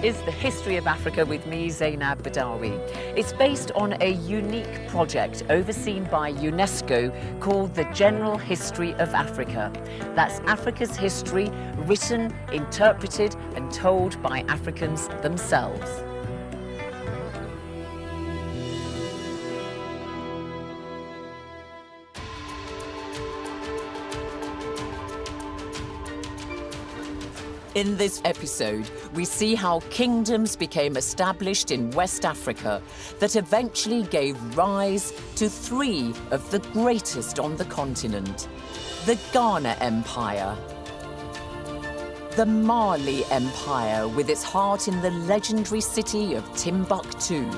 is the History of Africa with me, Zainab Badawi. It's based on a unique project overseen by UNESCO called the General History of Africa. That's Africa's history, written, interpreted and told by Africans themselves. In this episode, we see how kingdoms became established in West Africa that eventually gave rise to three of the greatest on the continent: the Ghana Empire, the Mali Empire with its heart in the legendary city of Timbuktu,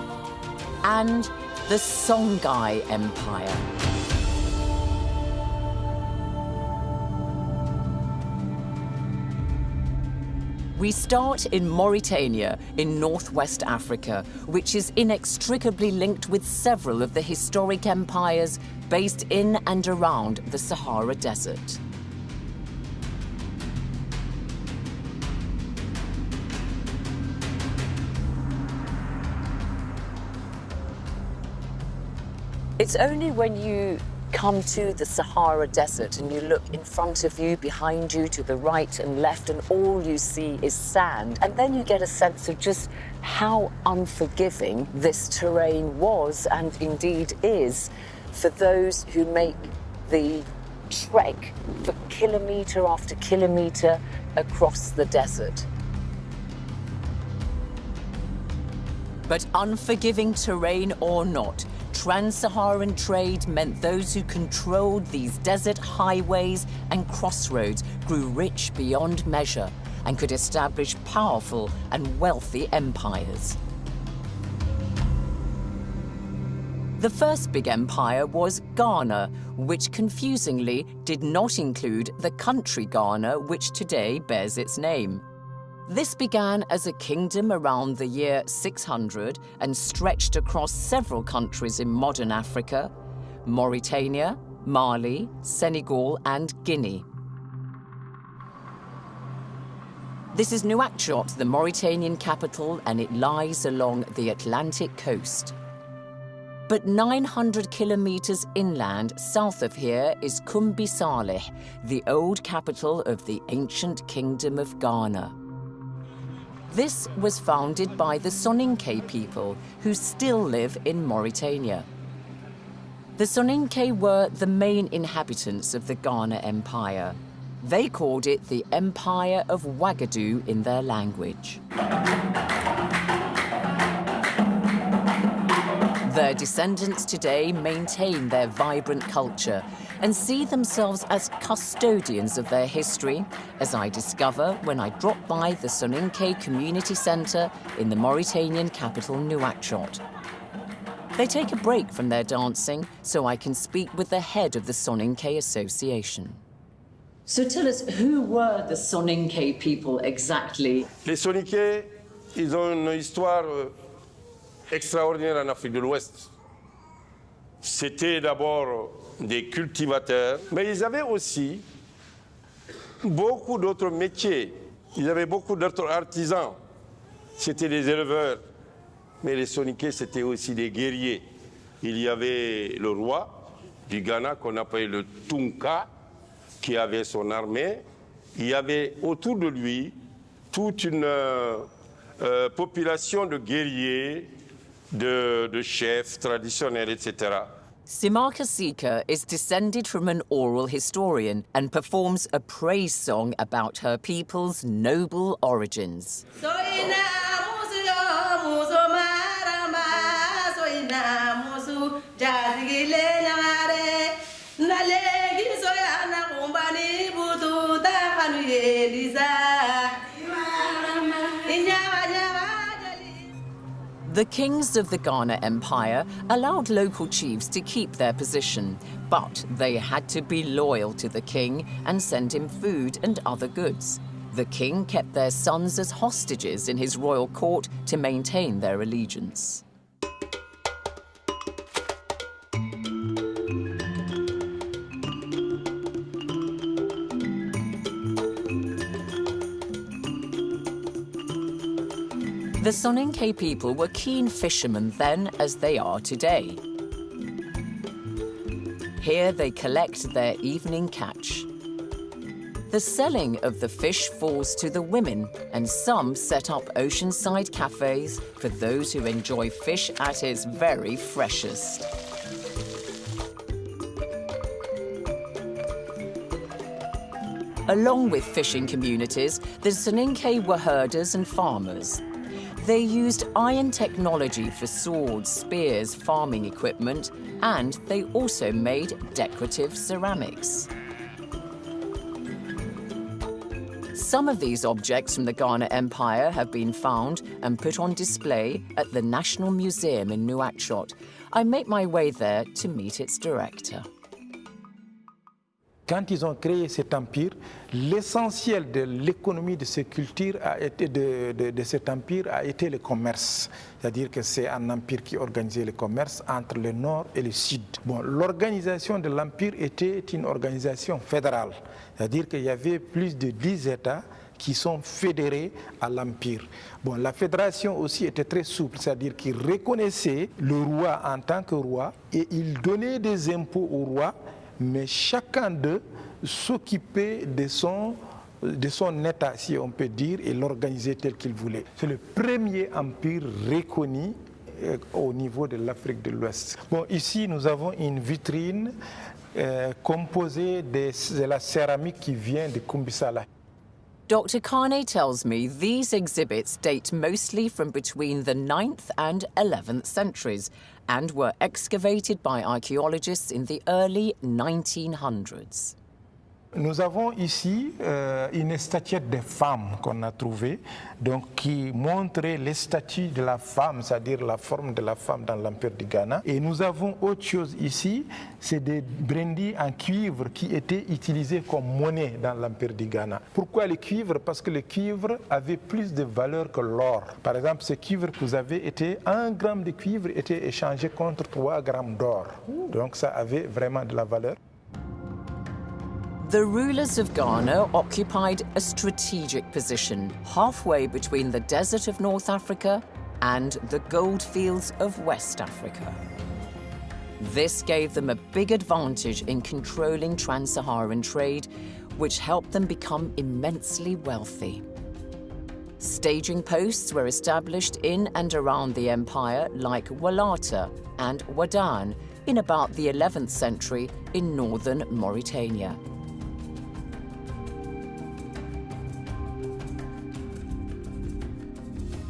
and the Songhai Empire. We start in Mauritania in northwest Africa, which is inextricably linked with several of the historic empires based in and around the Sahara Desert. It's only when you come to the Sahara Desert and you look in front of you, behind you, to the right and left, and all you see is sand. And then you get a sense of just how unforgiving this terrain was and indeed is for those who make the trek for kilometre after kilometre across the desert. But unforgiving terrain or not, Trans-Saharan trade meant those who controlled these desert highways and crossroads grew rich beyond measure and could establish powerful and wealthy empires. The first big empire was Ghana, which confusingly did not include the country Ghana, which today bears its name. This began as a kingdom around the year 600 and stretched across several countries in modern Africa: Mauritania, Mali, Senegal, and Guinea. This is Nouakchott, the Mauritanian capital, and it lies along the Atlantic coast. But 900 kilometers inland south of here is Kumbi Saleh, the old capital of the ancient kingdom of Ghana. This was founded by the Soninke people, who still live in Mauritania. The Soninke were the main inhabitants of the Ghana Empire. They called it the Empire of Ouagadougou in their language. Their descendants today maintain their vibrant culture and see themselves as custodians of their history, as I discover when I drop by the Soninke Community Centre in the Mauritanian capital, Nouakchott. They take a break from their dancing so I can speak with the head of the Soninke Association. So tell us, who were the Soninke people exactly? Les Soninke, ils ont une histoire extraordinaire en Afrique de l'Ouest. C'était d'abord des cultivateurs, mais ils avaient aussi beaucoup d'autres métiers. Ils avaient beaucoup d'autres artisans. C'était des éleveurs, mais les Soninke, c'était aussi des guerriers. Il y avait le roi du Ghana qu'on appelait le Tunka, qui avait son armée. Il y avait autour de lui toute une population de guerriers, de chefs traditionnels, etc. Simaka Sika is descended from an oral historian and performs a praise song about her people's noble origins. The kings of the Ghana Empire allowed local chiefs to keep their position, but they had to be loyal to the king and send him food and other goods. The king kept their sons as hostages in his royal court to maintain their allegiance. The Soninke people were keen fishermen then as they are today. Here they collect their evening catch. The selling of the fish falls to the women, and some set up oceanside cafes for those who enjoy fish at its very freshest. Along with fishing communities, the Soninke were herders and farmers. They used iron technology for swords, spears, farming equipment, and they also made decorative ceramics. Some of these objects from the Ghana Empire have been found and put on display at the National Museum in Nouakchott. I make my way there to meet its director. Quand ils ont créé cet empire, l'essentiel de l'économie de cette culture de cet empire a été le commerce. C'est-à-dire que c'est un empire qui organisait le commerce entre le nord et le sud. Bon, l'organisation de l'empire était une organisation fédérale. C'est-à-dire qu'il y avait plus de 10 États qui sont fédérés à l'empire. Bon, la fédération aussi était très souple, c'est-à-dire qu'il reconnaissait le roi en tant que roi et il donnait des impôts au roi, mais chacun d'eux s'occupait de son état, si on peut dire, et l'organisait tel qu'il voulait. C'est le premier empire reconnu au niveau de l'Afrique de l'Ouest. Bon, ici, nous avons une vitrine composée de la céramique qui vient de Kumbisala. Dr. Kane tells me these exhibits date mostly from between the 9th and 11th centuries and were excavated by archaeologists in the early 1900s. Nous avons ici une statuette de femme qu'on a trouvée, donc qui montrait les statues de la femme, c'est-à-dire la forme de la femme dans l'Empire du Ghana. Et nous avons autre chose ici, c'est des brindilles en cuivre qui étaient utilisées comme monnaie dans l'Empire du Ghana. Pourquoi le cuivre? Parce que le cuivre avait plus de valeur que l'or. Par exemple, ce cuivre que vous avez été, 1 gramme de cuivre était échangé contre 3 grammes d'or. Donc ça avait vraiment de la valeur. The rulers of Ghana occupied a strategic position halfway between the desert of North Africa and the gold fields of West Africa. This gave them a big advantage in controlling trans-Saharan trade, which helped them become immensely wealthy. Staging posts were established in and around the empire, like Walata and Wadan, in about the 11th century in northern Mauritania.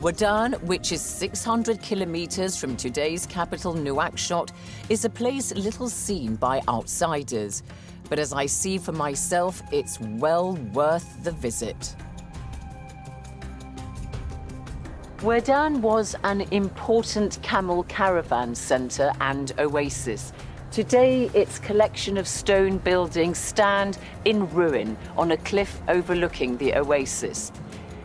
Wadan, which is 600 kilometers from today's capital Nouakchott, is a place little seen by outsiders. But as I see for myself, it's well worth the visit. Wadan was an important camel caravan center and oasis. Today, its collection of stone buildings stand in ruin on a cliff overlooking the oasis.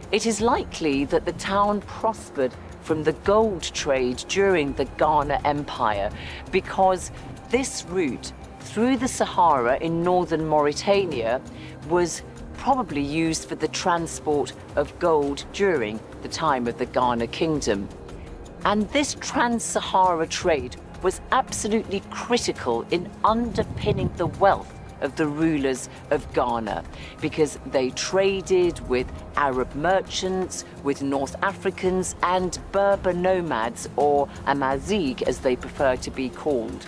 It is likely that the town prospered from the gold trade during the Ghana Empire because this route through the Sahara in northern Mauritania was probably used for the transport of gold during the time of the Ghana Kingdom. And this trans-Sahara trade was absolutely critical in underpinning the wealth of the rulers of Ghana, because they traded with Arab merchants, with North Africans, and Berber nomads, or Amazigh as they prefer to be called.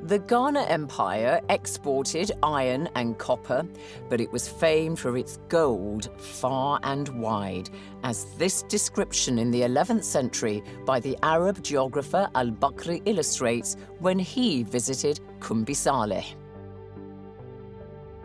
The Ghana Empire exported iron and copper, but it was famed for its gold far and wide, as this description in the 11th century by the Arab geographer al-Bakri illustrates when he visited Kumbi Saleh.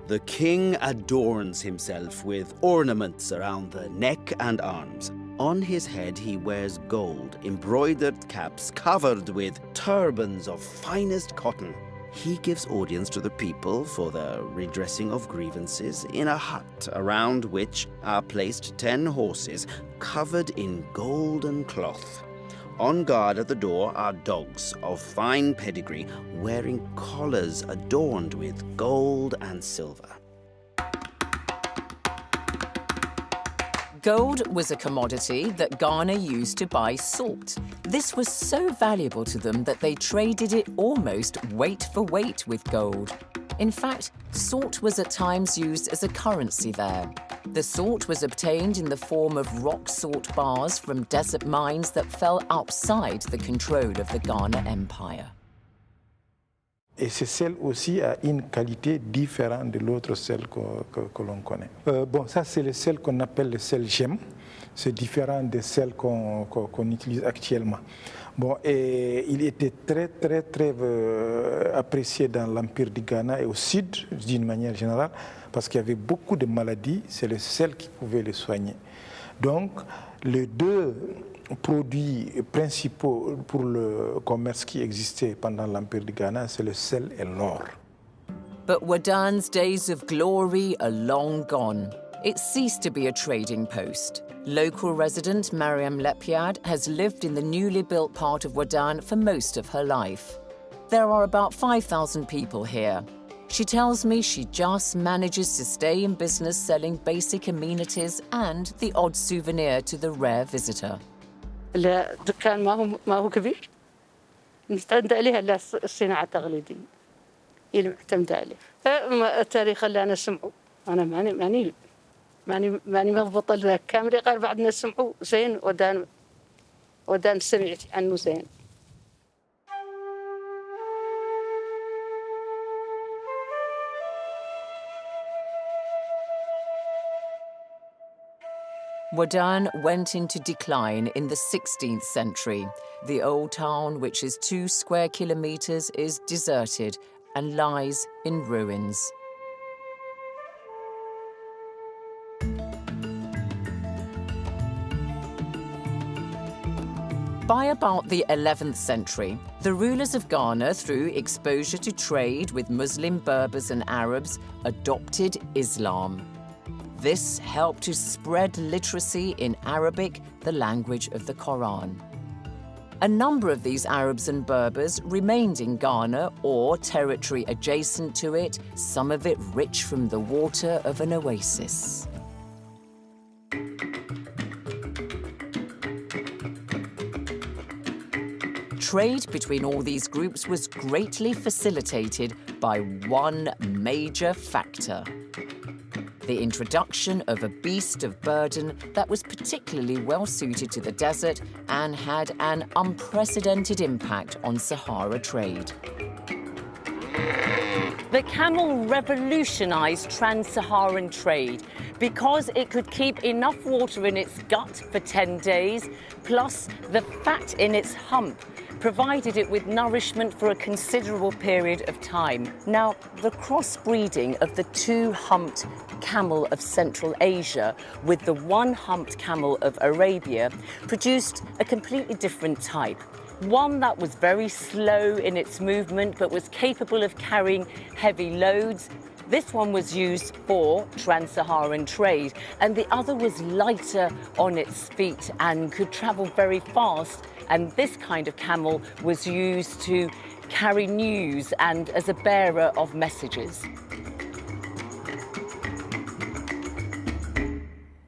The king adorns himself with ornaments around the neck and arms. On his head he wears gold, embroidered caps covered with turbans of finest cotton. He gives audience to the people for the redressing of grievances in a hut around which are placed 10 horses covered in golden cloth. On guard at the door are dogs of fine pedigree wearing collars adorned with gold and silver. Gold was a commodity that Ghana used to buy salt. This was so valuable to them that they traded it almost weight for weight with gold. In fact, salt was at times used as a currency there. The salt was obtained in the form of rock salt bars from desert mines that fell outside the control of the Ghana Empire. Et ce sel aussi a une qualité différente de l'autre sel que l'on connaît. Bon, ça c'est le sel qu'on appelle le sel gemme. C'est différent des sels qu'on utilise actuellement. Bon, et il était très apprécié dans l'Empire du Ghana et au sud, d'une manière générale, parce qu'il y avait beaucoup de maladies, c'est le sel qui pouvait les soigner. Donc, les deux produits principaux pour le commerce qui existait pendant l'Empire du Ghana, c'est le sel et l'or. But Wadan's days of glory are long gone. It ceased to be a trading post. Local resident Mariam Lepiad has lived in the newly built part of Wadan for most of her life. There are about 5,000 people here. She tells me she just manages to stay in business selling basic amenities and the odd souvenir to the rare visitor. لا الدكان ما هو كبير نعتمد عليها الصناعة التقليدية هي اللي معتمدة عليه. التاريخ اللي أنا سمعه أنا ماني مضبوطة الكاميرا قال بعد الناس سمعوا زين ودان سمعت عنه زين. Wadan went into decline in the 16th century. The old town, which is 2 square kilometers, is deserted and lies in ruins. By about the 11th century, the rulers of Ghana, through exposure to trade with Muslim Berbers and Arabs, adopted Islam. This helped to spread literacy in Arabic, the language of the Quran. A number of these Arabs and Berbers remained in Ghana or territory adjacent to it, some of it rich from the water of an oasis. Trade between all these groups was greatly facilitated by one major factor: the introduction of a beast of burden that was particularly well suited to the desert and had an unprecedented impact on Sahara trade. The camel revolutionized trans-Saharan trade because it could keep enough water in its gut for 10 days, plus the fat in its hump provided it with nourishment for a considerable period of time. Now, the crossbreeding of the 2-humped camel of Central Asia with the 1-humped camel of Arabia produced a completely different type. One that was very slow in its movement but was capable of carrying heavy loads. This one was used for trans-Saharan trade, and the other was lighter on its feet and could travel very fast. And this kind of camel was used to carry news and as a bearer of messages.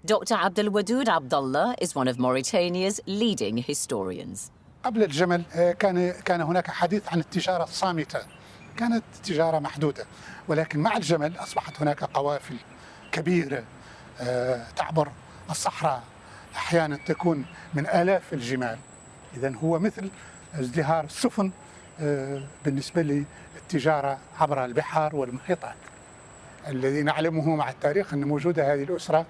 Dr. Abdelwadoud Abdallah is one of Mauritania's leading historians. قبل الجمل كان هناك حديث عن التجارة الصامتة، كانت تجارة محدودة، ولكن مع الجمل أصبحت هناك قوافل كبيرة تعبر الصحراء، أحيانا تكون من آلاف الجمال. إذن هو مثل ازدهار السفن بالنسبة للتجارة عبر البحار والمحيطات. الذي نعلمه مع التاريخ أن موجودة هذه الأسرة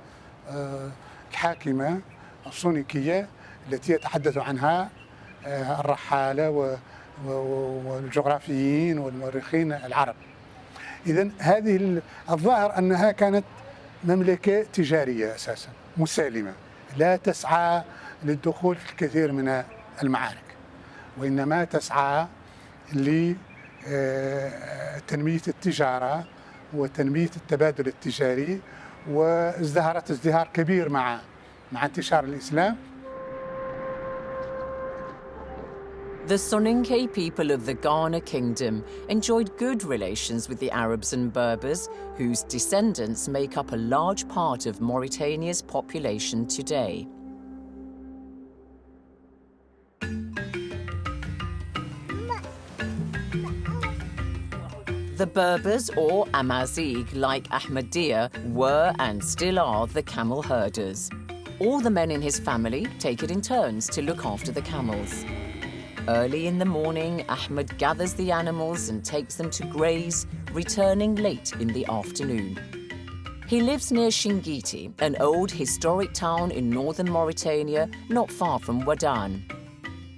الحاكمة الصونيكية التي يتحدث عنها الرحالة والجغرافيين والمؤرخين العرب. إذن هذه الظاهر أنها كانت مملكة تجارية أساسا مسالمة، لا تسعى للدخول في الكثير من المعارك، وإنما تسعى لتنمية التجارة وتنمية التبادل التجاري، وازدهرت ازدهار كبير مع انتشار الإسلام. The Soninke people of the Ghana Kingdom enjoyed good relations with the Arabs and Berbers, whose descendants make up a large part of Mauritania's population today. The Berbers, or Amazigh, like Ahmadiyya, were and still are the camel herders. All the men in his family take it in turns to look after the camels. Early in the morning, Ahmed gathers the animals and takes them to graze, returning late in the afternoon. He lives near Shingiti, an old historic town in northern Mauritania, not far from Wadan.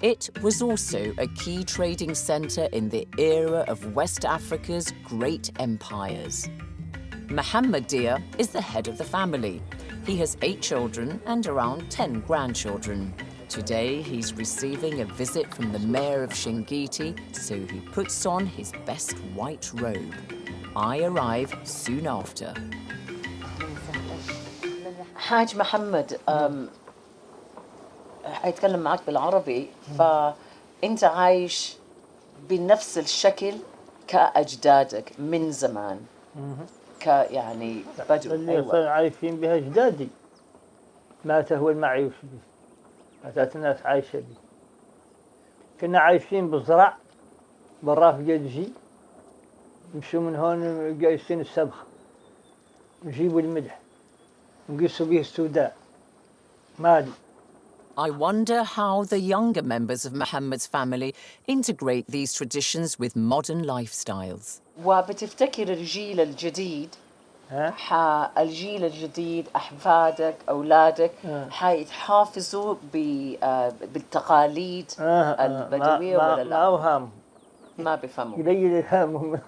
It was also a key trading centre in the era of West Africa's great empires. Mohammed Dia is the head of the family. He has 8 children and around 10 grandchildren. Today, he's receiving a visit from the mayor of Shingiti, so he puts on his best white robe. I arrive soon after. حاج محمد أتكلم معك بالعربي فأنت عايش بنفس الشكل كأجدادك من زمان يعني بدو اللي صار عايشين بها أجدادي مات هو المعيوش به ماتت الناس عايشة به كنا عايشين بالزرع براف جدجي نمشوا من هون جايسين السبخ نجيبوا الملح نقيسوا به السوداء مالي. I wonder how the younger members of Mohammed's family integrate these traditions with modern lifestyles. وبتفتكر الجيل الجديد الجيل الجديد أحفادك أولادك حيتحافظوا بالتقاليد البدوية ولا لا؟ ما وهم ما بفهموا قليل همهم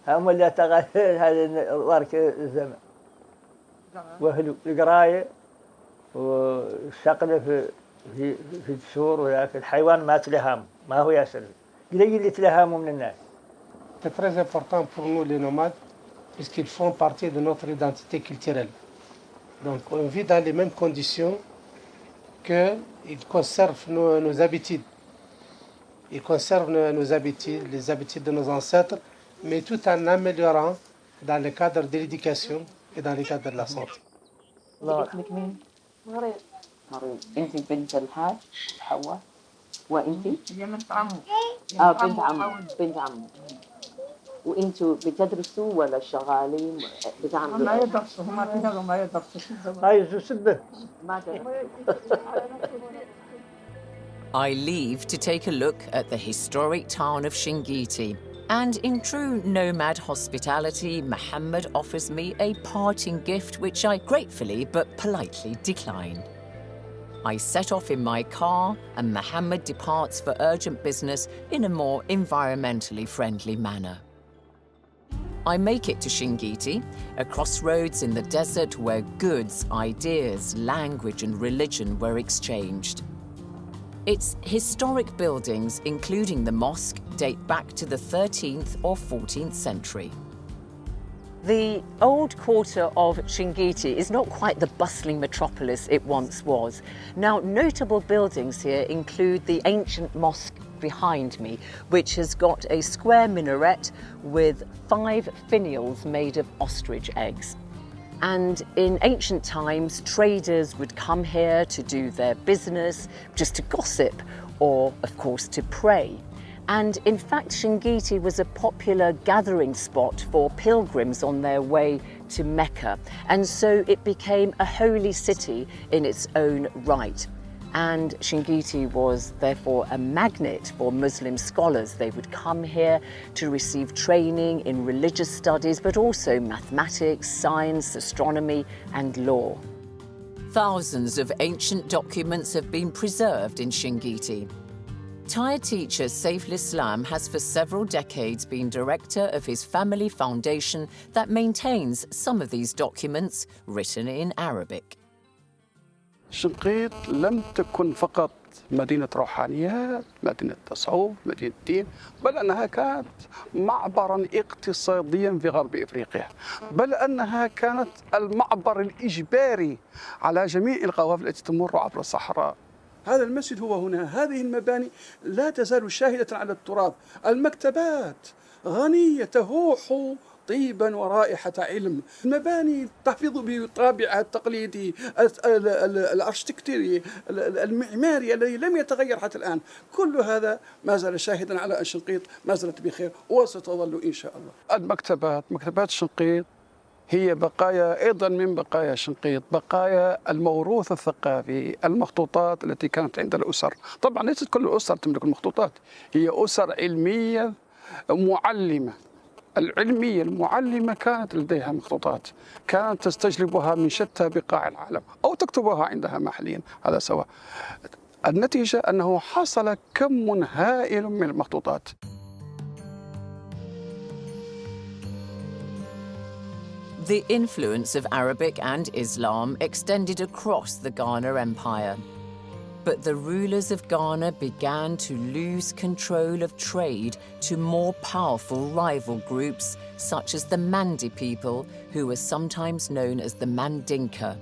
هم اللي تغير هذا الورك الزمن وهلو القراية والشقلة في الدشور ولكن الحيوان ما تلهم ما هو ياسر قليل اللي تلهموا من الناس. C'est très important pour nous les nomades puisqu'ils font partie de notre identité culturelle. Donc on vit dans les mêmes conditions qu'ils conservent nos habitudes. Ils conservent nos habitudes, les habitudes de nos ancêtres, mais tout en améliorant dans le cadre de l'éducation et dans le cadre de la santé. مريض انت بنت الحاج حواء وانت بنت عمو بنت عمو وانتوا بتدرسوا ولا شغالين بتعملوا ما يدرسوا ما يدرسوا عايزوا سبه I leave to take a look at the historic town of Shingiti. And in true nomad hospitality, Mohammed offers me a parting gift which I gratefully but politely decline. I set off in my car and Mohammed departs for urgent business in a more environmentally friendly manner. I make it to Shingiti, a crossroads in the desert where goods, ideas, language and religion were exchanged. Its historic buildings, including the mosque, date back to the 13th or 14th century. The old quarter of Shingiti is not quite the bustling metropolis it once was. Now, notable buildings here include the ancient mosque behind me, which has got a square minaret with 5 finials made of ostrich eggs. And in ancient times, traders would come here to do their business, just to gossip, or, of course, to pray. And in fact, Shingiti was a popular gathering spot for pilgrims on their way to Mecca. And so it became a holy city in its own right. And Shingiti was therefore a magnet for Muslim scholars. They would come here to receive training in religious studies, but also mathematics, science, astronomy, and law. Thousands of ancient documents have been preserved in Shingiti. Thai teacher Saiful Islam has for several decades been director of his family foundation that maintains some of these documents written in Arabic. شنقيط لم تكن فقط مدينة روحانيات، مدينة تصوف، مدينة دين، بل أنها كانت معبراً اقتصادياً في غرب إفريقيا، بل أنها كانت المعبر الإجباري على جميع القوافل التي تمر عبر الصحراء هذا المسجد هو هنا. هذه المباني لا تزال شاهدة على التراث. المكتبات غنية تفوح طيبا ورائحة علم. المباني تحتفظ بطابعها التقليدي الأرشتكتوري المعماري الذي لم يتغير حتى الآن. كل هذا ما زال شاهدا على أن شنقيط ما زالت بخير وستظل إن شاء الله. المكتبات، مكتبات شنقيط هي بقايا أيضا من بقايا شنقيط، بقايا الموروث الثقافي، المخطوطات التي كانت عند الأسر. طبعا ليست كل الأسر تملك المخطوطات، هي أسر علمية معلمة. العلمية المعلمة كانت لديها مخطوطات، كانت تستجلبها من شتى بقاع العالم أو تكتبها عندها محليا، هذا سواء. النتيجة أنه حصل كم هائل من المخطوطات. The influence of Arabic and Islam extended across the Ghana Empire. But the rulers of Ghana began to lose control of trade to more powerful rival groups, such as the Mandi people, who were sometimes known as the Mandinka.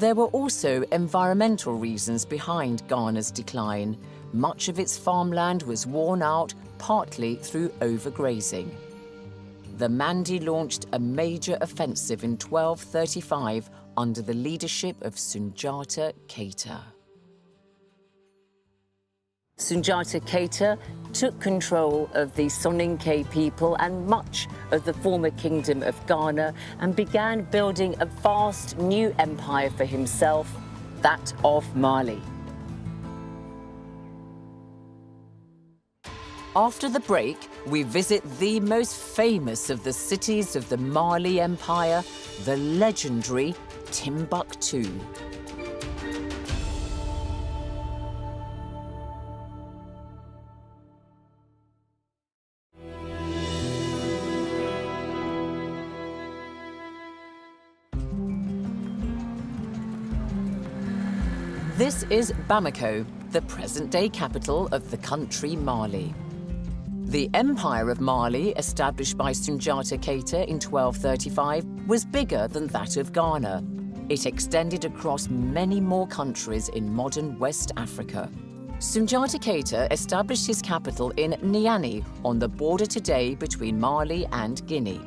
There were also environmental reasons behind Ghana's decline. Much of its farmland was worn out, partly through overgrazing. The Mandi launched a major offensive in 1235 under the leadership of Sunjata Keita. Sunjata Keita took control of the Soninke people and much of the former kingdom of Ghana and began building a vast new empire for himself, that of Mali. After the break, we visit the most famous of the cities of the Mali Empire, the legendary Timbuktu. This is Bamako, the present-day capital of the country Mali. The Empire of Mali, established by Sunjata Keita in 1235, was bigger than that of Ghana. It extended across many more countries in modern West Africa. Sunjata Keita established his capital in Niani, on the border today between Mali and Guinea.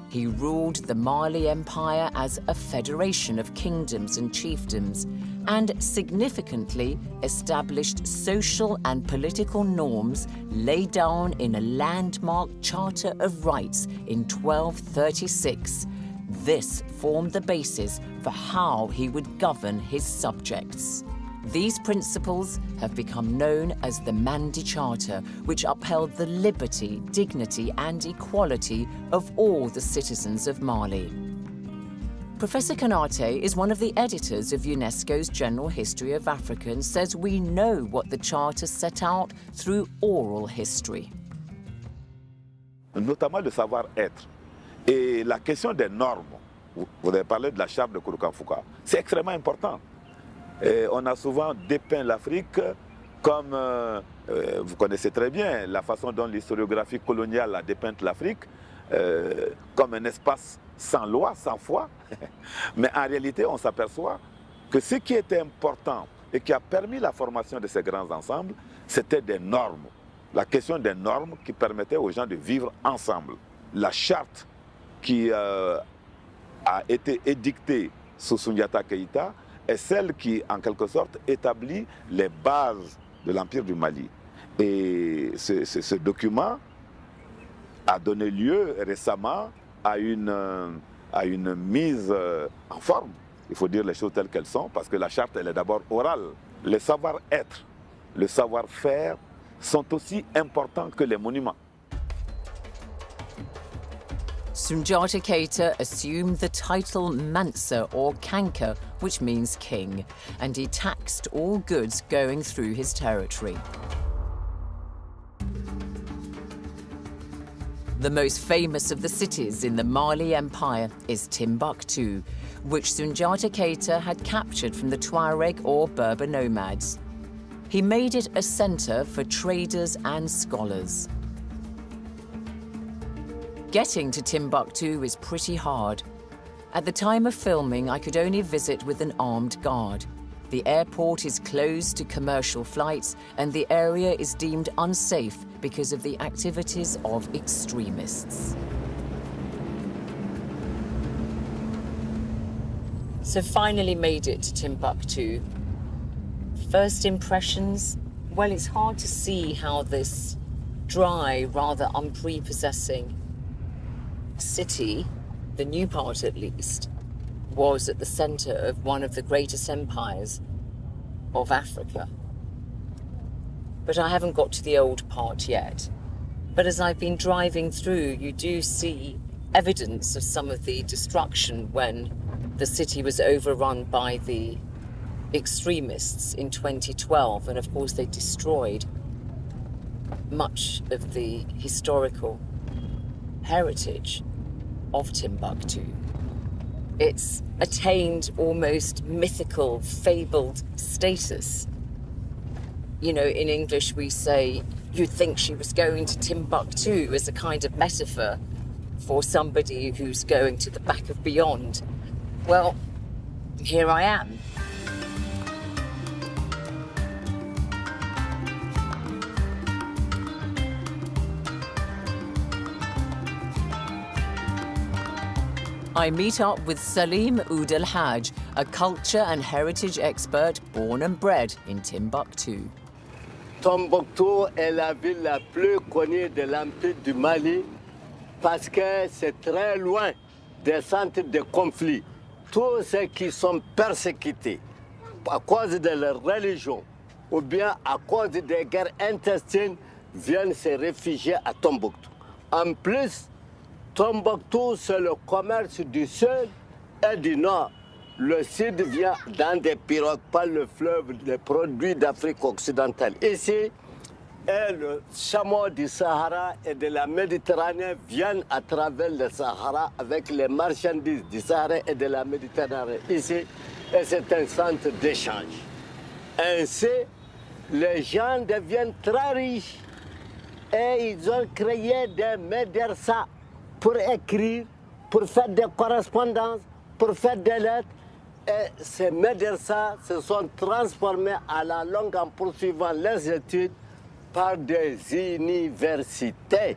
He ruled the Mali Empire as a federation of kingdoms and chiefdoms, and significantly established social and political norms laid down in a landmark Charter of Rights in 1236. This formed the basis for how he would govern his subjects. These principles have become known as the Mandi Charter, which upheld the liberty, dignity, and equality of all the citizens of Mali. Professor Kanate is one of the editors of UNESCO's General History of Africa and says we know what the Charter set out through oral history. Notamment le savoir-être et la question des normes. Vous avez parlé de la charte de Kouroukanfouka. C'est extrêmement important. Et on a souvent dépeint l'Afrique comme, vous connaissez très bien la façon dont l'historiographie coloniale a dépeint l'Afrique, comme un espace sans loi, sans foi. Mais en réalité, on s'aperçoit que ce qui était important et qui a permis la formation de ces grands ensembles, c'était des normes. La question des normes qui permettaient aux gens de vivre ensemble. La charte qui a été édictée sous Sunjata Keita est celle qui, en quelque sorte, établit les bases de l'Empire du Mali. Et ce document a donné lieu récemment à une mise en forme. Il faut dire les choses telles qu'elles sont, parce que la charte, elle est d'abord orale. Le savoir-être, le savoir-faire sont aussi importants que les monuments. Sunjata Keita assumed the title Mansa or Kanka, which means king, and he taxed all goods going through his territory. The most famous of the cities in the Mali Empire is Timbuktu, which Sunjata Keita had captured from the Tuareg or Berber nomads. He made it a center for traders and scholars. Getting to Timbuktu is pretty hard. At the time of filming, I could only visit with an armed guard. The airport is closed to commercial flights and the area is deemed unsafe because of the activities of extremists. So finally made it to Timbuktu. First impressions, well, it's hard to see how this dry, rather unprepossessing city, the new part at least, was at the center of one of the greatest empires of Africa. But I haven't got to the old part yet. But as I've been driving through, you do see evidence of some of the destruction when the city was overrun by the extremists in 2012. And of course, they destroyed much of the historical heritage of Timbuktu. It's attained almost mythical, fabled status. You know, in English we say, you'd think she was going to Timbuktu as a kind of metaphor for somebody who's going to the back of beyond. Well, here I am. I meet up with Salim Oud El Haj, a culture and heritage expert born and bred in Timbuktu. Tombouctou est la ville la plus connue de l'Empire du Mali parce que c'est très loin des centres de conflit. Tous ceux qui sont persécutés à cause de leur religion ou bien à cause des guerres intestines viennent se réfugier à Tombouctou. En plus, Tombouctou, c'est le commerce du sud et du nord. Le sud vient dans des pirogues par le fleuve, les produits d'Afrique occidentale. Ici, et le chameau du Sahara et de la Méditerranée viennent à travers le Sahara avec les marchandises du Sahara et de la Méditerranée. Ici, et c'est un centre d'échange. Ainsi, les gens deviennent très riches et ils ont créé des médersas pour écrire, pour faire des correspondances, pour faire des lettres. Et ces médersas se sont transformés à la longue en poursuivant leurs études par des universités.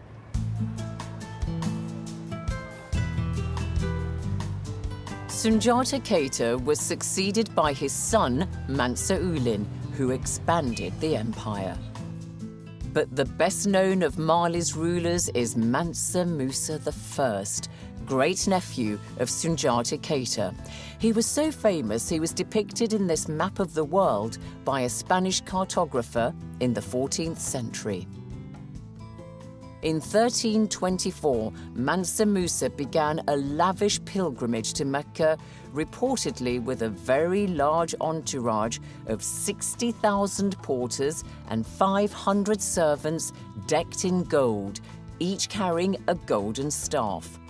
Sundiata Keita was succeeded by his son, Mansa Ulin, who expanded the empire. But the best known of Mali's rulers is Mansa Musa I, great-nephew of Sundiata Keita. He was so famous he was depicted in this map of the world by a Spanish cartographer in the 14th century. In 1324, Mansa Musa began a lavish pilgrimage to Mecca, reportedly with a very large entourage of 60,000 porters and 500 servants decked in gold, each carrying a golden staff.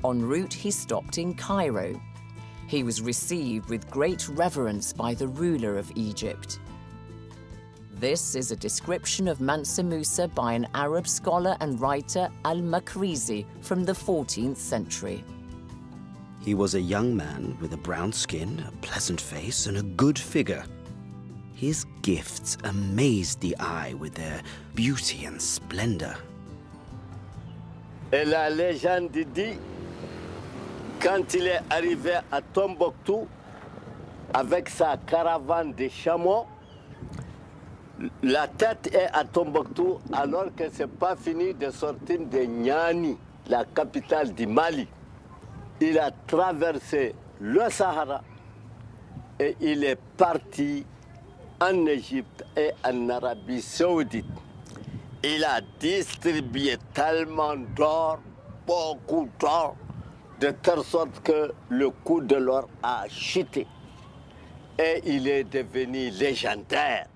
En route, he stopped in Cairo. He was received with great reverence by the ruler of Egypt. This is a description of Mansa Musa by an Arab scholar and writer Al-Makrizi from the 14th century. He was a young man with a brown skin, a pleasant face, and a good figure. His gifts amazed the eye with their beauty and splendor. Et la légende dit, quand il est arrivé à Tombouctou avec sa caravane de chameaux, la tête est à Tombouctou alors que ce n'est pas fini de sortir de Niani, la capitale du Mali. Il a traversé le Sahara et il est parti en Égypte et en Arabie Saoudite. Il a distribué tellement d'or, beaucoup d'or, de telle sorte que le coût de l'or a chuté. Et il est devenu légendaire.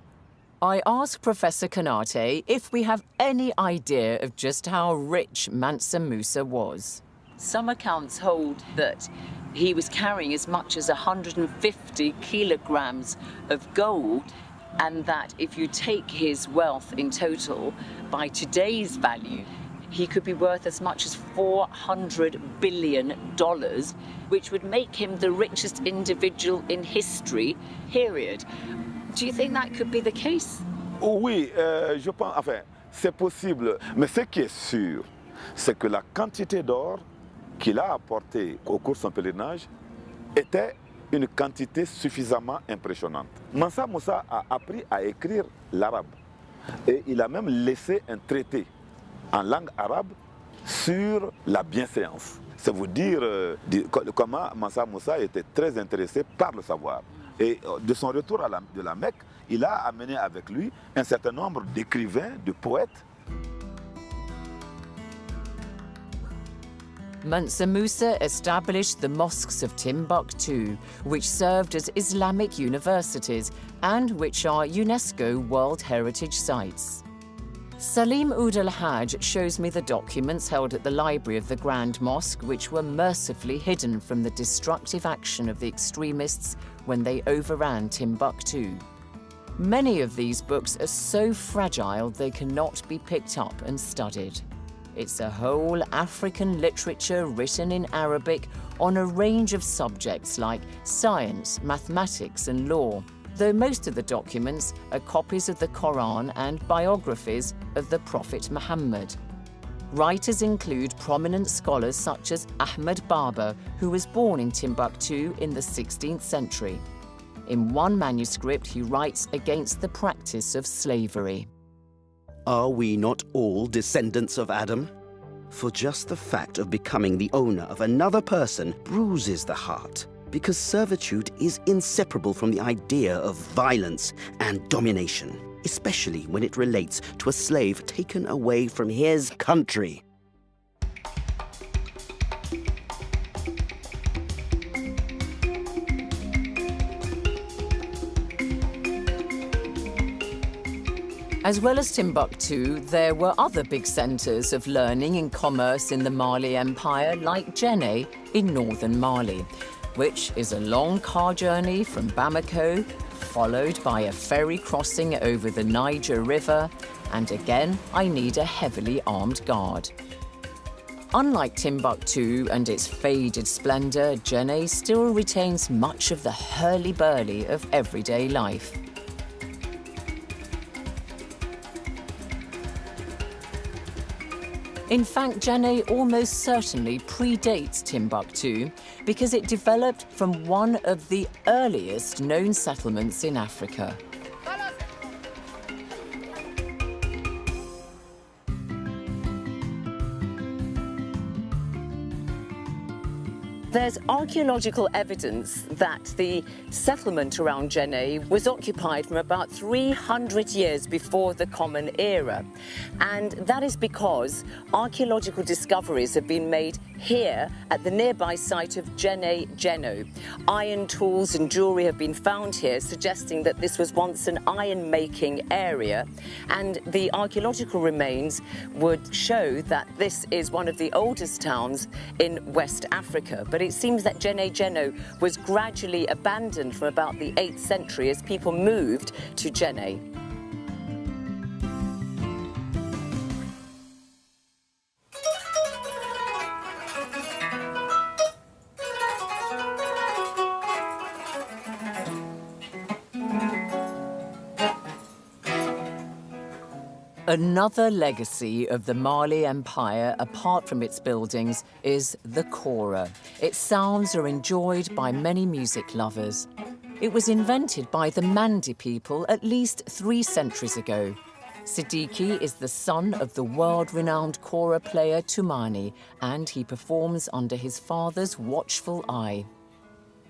I asked Professor Kanate if we have any idea of just how rich Mansa Musa was. Some accounts hold that he was carrying as much as 150 kilograms of gold, and that if you take his wealth in total, by today's value, he could be worth as much as $400 billion, which would make him the richest individual in history, period. Do you think that could be the case? Oui, je pense, enfin, c'est possible. Mais ce qui est sûr, c'est que la quantité d'or qu'il a apporté au cours de son pèlerinage était une quantité suffisamment impressionnante. Mansa Moussa a appris à écrire l'arabe et il a même laissé un traité en langue arabe sur la bienséance. C'est vous dire comment Mansa Moussa était très intéressé par le savoir. Et de son retour de la Mecque, il a amené avec lui un certain nombre d'écrivains, de poètes. Mansa Musa established the mosques of Timbuktu, which served as Islamic universities and which are UNESCO World Heritage Sites. Salim Oud al-Hajj shows me the documents held at the library of the Grand Mosque, which were mercifully hidden from the destructive action of the extremists when they overran Timbuktu. Many of these books are so fragile they cannot be picked up and studied. It's a whole African literature written in Arabic on a range of subjects like science, mathematics, and law, though most of the documents are copies of the Quran and biographies of the Prophet Muhammad. Writers include prominent scholars such as Ahmad Baba, who was born in Timbuktu in the 16th century. In one manuscript, he writes against the practice of slavery. Are we not all descendants of Adam? For just the fact of becoming the owner of another person bruises the heart, because servitude is inseparable from the idea of violence and domination, especially when it relates to a slave taken away from his country. As well as Timbuktu, there were other big centres of learning and commerce in the Mali Empire, like Djenné in northern Mali, which is a long car journey from Bamako, followed by a ferry crossing over the Niger River, and again, I need a heavily armed guard. Unlike Timbuktu and its faded splendour, Djenné still retains much of the hurly-burly of everyday life. In fact, Djenné almost certainly predates Timbuktu because it developed from one of the earliest known settlements in Africa. There's archaeological evidence that the settlement around Djenné was occupied from about 300 years before the Common Era. And that is because archaeological discoveries have been made here at the nearby site of Djenné Djenno. Iron tools and jewellery have been found here, suggesting that this was once an iron-making area. And the archaeological remains would show that this is one of the oldest towns in West Africa. But it seems that Djenné Djenno was gradually abandoned from about the 8th century as people moved to Djenné. Another legacy of the Mali Empire, apart from its buildings, is the kora. Its sounds are enjoyed by many music lovers. It was invented by the Mandi people at least 3 centuries ago. Siddiqui is the son of the world-renowned kora player Toumani, and he performs under his father's watchful eye.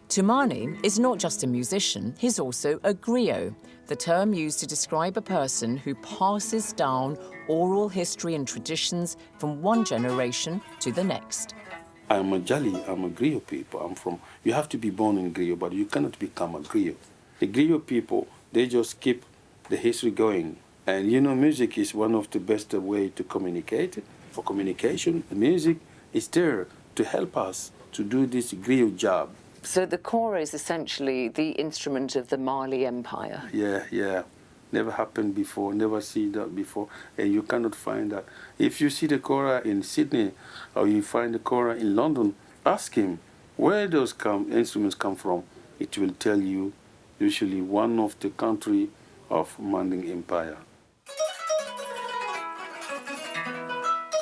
Toumani is not just a musician, he's also a griot, the term used to describe a person who passes down oral history and traditions from one generation to the next. I'm a Jali, I'm a griot people. You have to be born in griot, but you cannot become a griot. The griot people, they just keep the history going. And you know, music is one of the best way to communicate. For communication, the music is there to help us to do this griot job. So the kora is essentially the instrument of the Mali Empire? Yeah. never happened before, never see that before, and you cannot find that. If you see the kora in Sydney or you find the kora in London, ask him where those instruments come from. It will tell you usually one of the country of Manding Empire.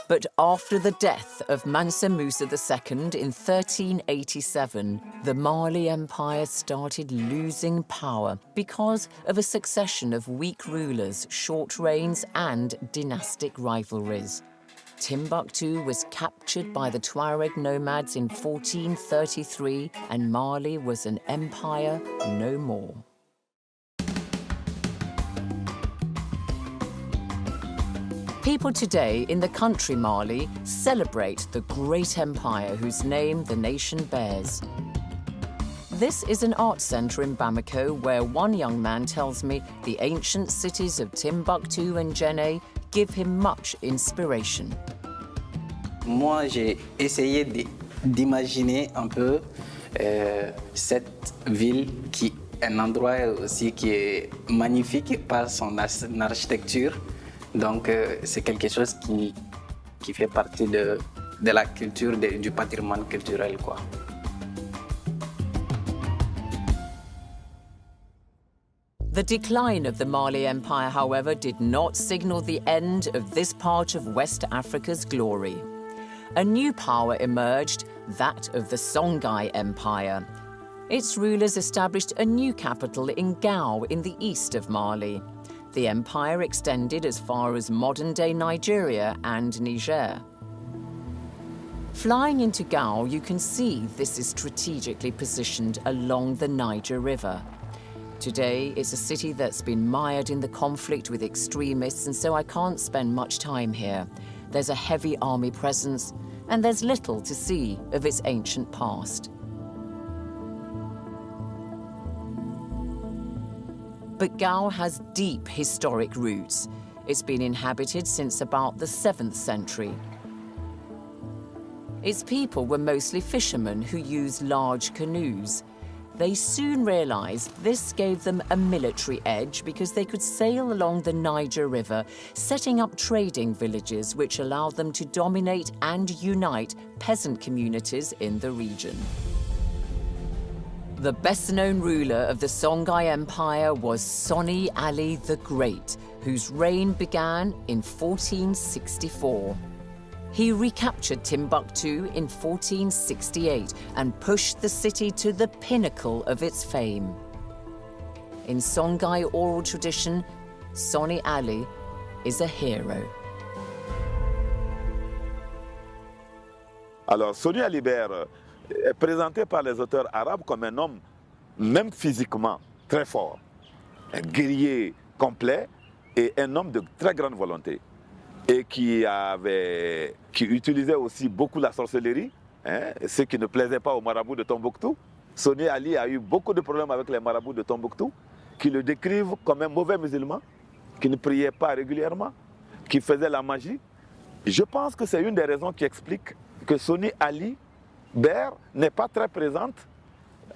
But after the death of Mansa Musa II in 1387, the Mali Empire started losing power because of a succession of weak rulers, short reigns, and dynastic rivalries. Timbuktu was captured by the Tuareg nomads in 1433, and Mali was an empire no more. People today in the country Mali celebrate the great empire whose name the nation bears. This is an art centre in Bamako where one young man tells me the ancient cities of Timbuktu and Djenné give him much inspiration. Moi, j'ai essayé d'imaginer un peu cette ville qui est un endroit aussi qui est magnifique par son architecture. Donc, c'est quelque chose qui fait partie de la culture, du patrimoine culturel, quoi. The decline of the Mali Empire, however, did not signal the end of this part of West Africa's glory. A new power emerged, that of the Songhai Empire. Its rulers established a new capital in Gao in the east of Mali. The empire extended as far as modern-day Nigeria and Niger. Flying into Gao, you can see this is strategically positioned along the Niger River. Today, it's a city that's been mired in the conflict with extremists, and so I can't spend much time here. There's a heavy army presence, and there's little to see of its ancient past. But Gao has deep historic roots. It's been inhabited since about the 7th century. Its people were mostly fishermen who used large canoes. They soon realized this gave them a military edge because they could sail along the Niger River, setting up trading villages which allowed them to dominate and unite peasant communities in the region. The best-known ruler of the Songhai Empire was Soni Ali the Great, whose reign began in 1464. He recaptured Timbuktu in 1468 and pushed the city to the pinnacle of its fame. In Songhai oral tradition, Soni Ali is a hero. Alors, Soni Ali Ber est présenté par les auteurs arabes comme un homme, même physiquement, très fort, un guerrier complet et un homme de très grande volonté. Et qui utilisait aussi beaucoup la sorcellerie, ce qui ne plaisait pas aux marabouts de Tombouctou. Soni Ali a eu beaucoup de problèmes avec les marabouts de Tombouctou, qui le décrivent comme un mauvais musulman, qui ne priait pas régulièrement, qui faisait la magie. Je pense que c'est une des raisons qui explique que Soni Ali Ber n'est pas très présente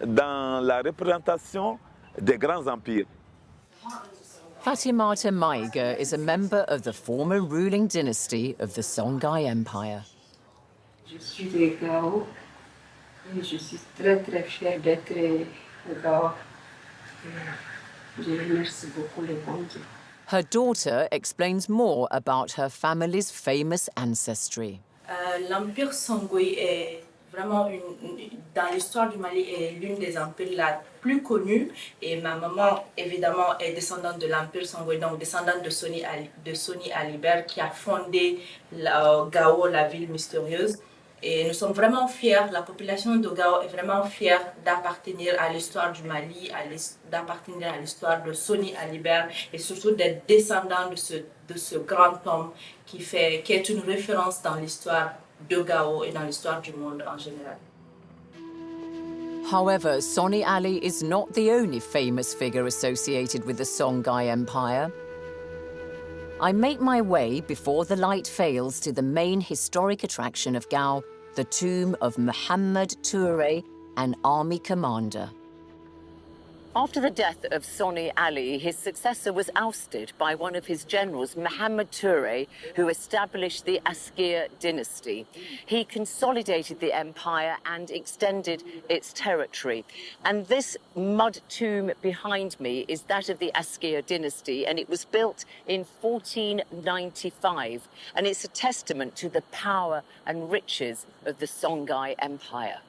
dans la représentation des grands empires. Fatimata Maiga is a member of the former ruling dynasty of the Songhai Empire. Je suis de Gao et je suis très très fière d'être au Gao. Je remercie beaucoup les bon Dieu. Her daughter explains more about her family's famous ancestry. L'empire Songhai est vraiment dans l'histoire du Mali est l'une des empires la plus connue et ma maman évidemment est descendante de l'empire Songhai, donc descendante de Soni Ali Ber qui a fondé Gao, la ville mystérieuse. Et nous sommes vraiment fiers, la population de Gao est vraiment fière d'appartenir à l'histoire du Mali, d'appartenir à l'histoire de Soni Ali Ber et surtout d'être descendant de ce grand homme qui est une référence dans l'histoire de Gao et dans l'histoire du monde en général. However, Soni Ali is not the only famous figure associated with the Songhai Empire. I make my way before the light fails to the main historic attraction of Gao, the tomb of Muhammad Touré, an army commander. After the death of Soni Ali, his successor was ousted by one of his generals, Muhammad Toure, who established the Askir dynasty. He consolidated the empire and extended its territory. And this mud tomb behind me is that of the Askir dynasty, and it was built in 1495. And it's a testament to the power and riches of the Songhai Empire.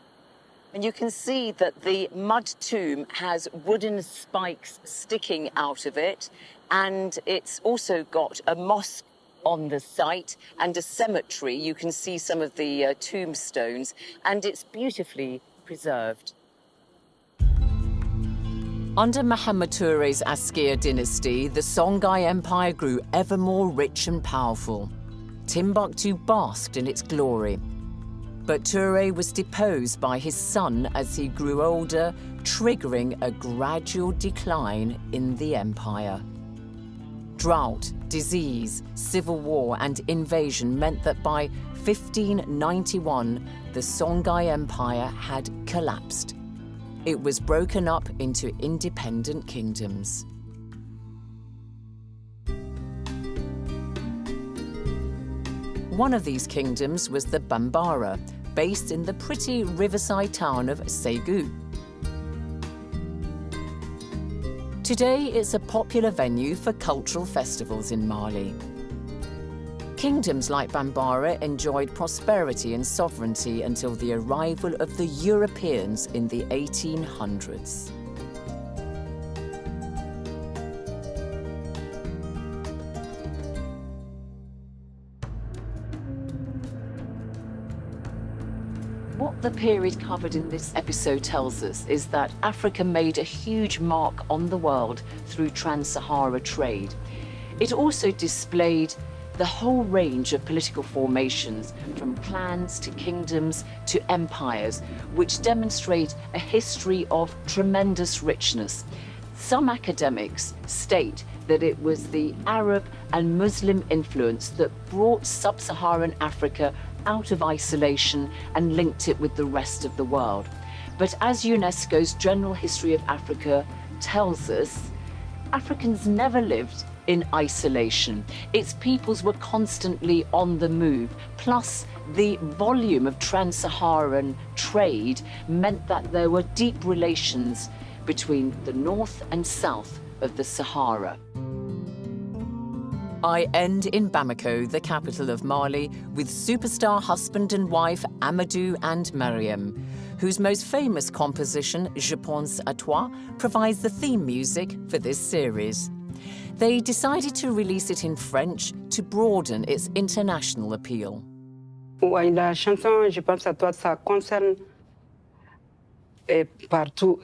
And you can see that the mud tomb has wooden spikes sticking out of it, and it's also got a mosque on the site and a cemetery. You can see some of the tombstones, and it's beautifully preserved. Under Muhammad Toure's Askir dynasty, the Songhai Empire grew ever more rich and powerful. Timbuktu basked in its glory. But Toure was deposed by his son as he grew older, triggering a gradual decline in the empire. Drought, disease, civil war, and invasion meant that by 1591, the Songhai Empire had collapsed. It was broken up into independent kingdoms. One of these kingdoms was the Bambara, based in the pretty riverside town of Ségou. Today, it's a popular venue for cultural festivals in Mali. Kingdoms like Bambara enjoyed prosperity and sovereignty until the arrival of the Europeans in the 1800s. What the period covered in this episode tells us is that Africa made a huge mark on the world through trans-Sahara trade. It also displayed the whole range of political formations, from clans to kingdoms to empires, which demonstrate a history of tremendous richness. Some academics state that it was the Arab and Muslim influence that brought sub-Saharan Africa out of isolation and linked it with the rest of the world. But as UNESCO's General History of Africa tells us, Africans never lived in isolation. Its peoples were constantly on the move. Plus, the volume of trans-Saharan trade meant that there were deep relations between the north and south of the Sahara. I end in Bamako, the capital of Mali, with superstar husband and wife Amadou and Mariam, whose most famous composition, Je pense à toi, provides the theme music for this series. They decided to release it in French to broaden its international appeal. Oui, la chanson Je pense à toi, ça concerne partout,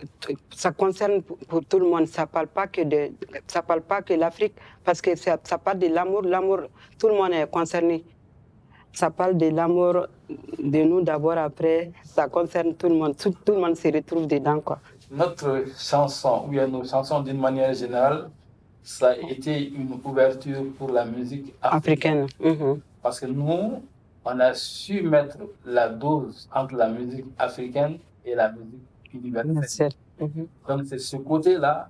ça concerne pour tout le monde. Ça parle pas que l'Afrique, parce que ça parle de l'amour. L'amour, tout le monde est concerné. Ça parle de l'amour de nous d'abord, après, ça concerne tout le monde. Tout le monde se retrouve dedans, quoi. Notre chanson, ou bien nos chansons d'une manière générale, ça a été une ouverture pour la musique africaine. Parce que nous, on a su mettre la dose entre la musique africaine et la musique universelle. Donc c'est ce côté-là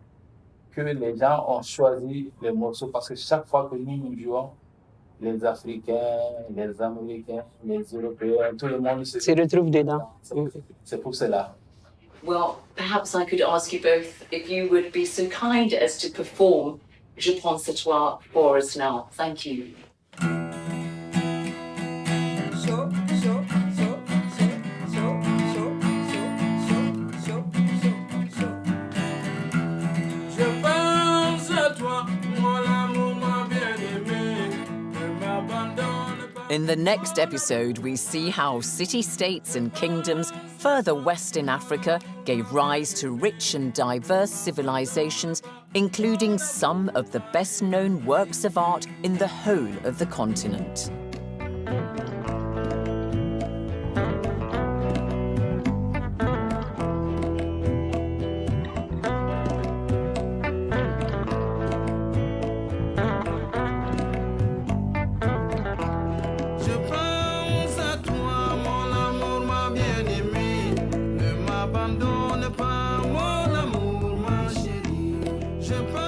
que les gens ont choisi les morceaux, parce que chaque fois que nous jouons, les Africains, les Américains, les Européens, tout le monde se retrouve dedans. C'est pour cela. Well, perhaps I could ask you both if you would be so kind as to perform Je pense à toi for us now. Thank you. In the next episode, we see how city-states and kingdoms further west in Africa gave rise to rich and diverse civilizations, including some of the best-known works of art in the whole of the continent. Abandonne pas mon amour, ma chérie. J'aime pas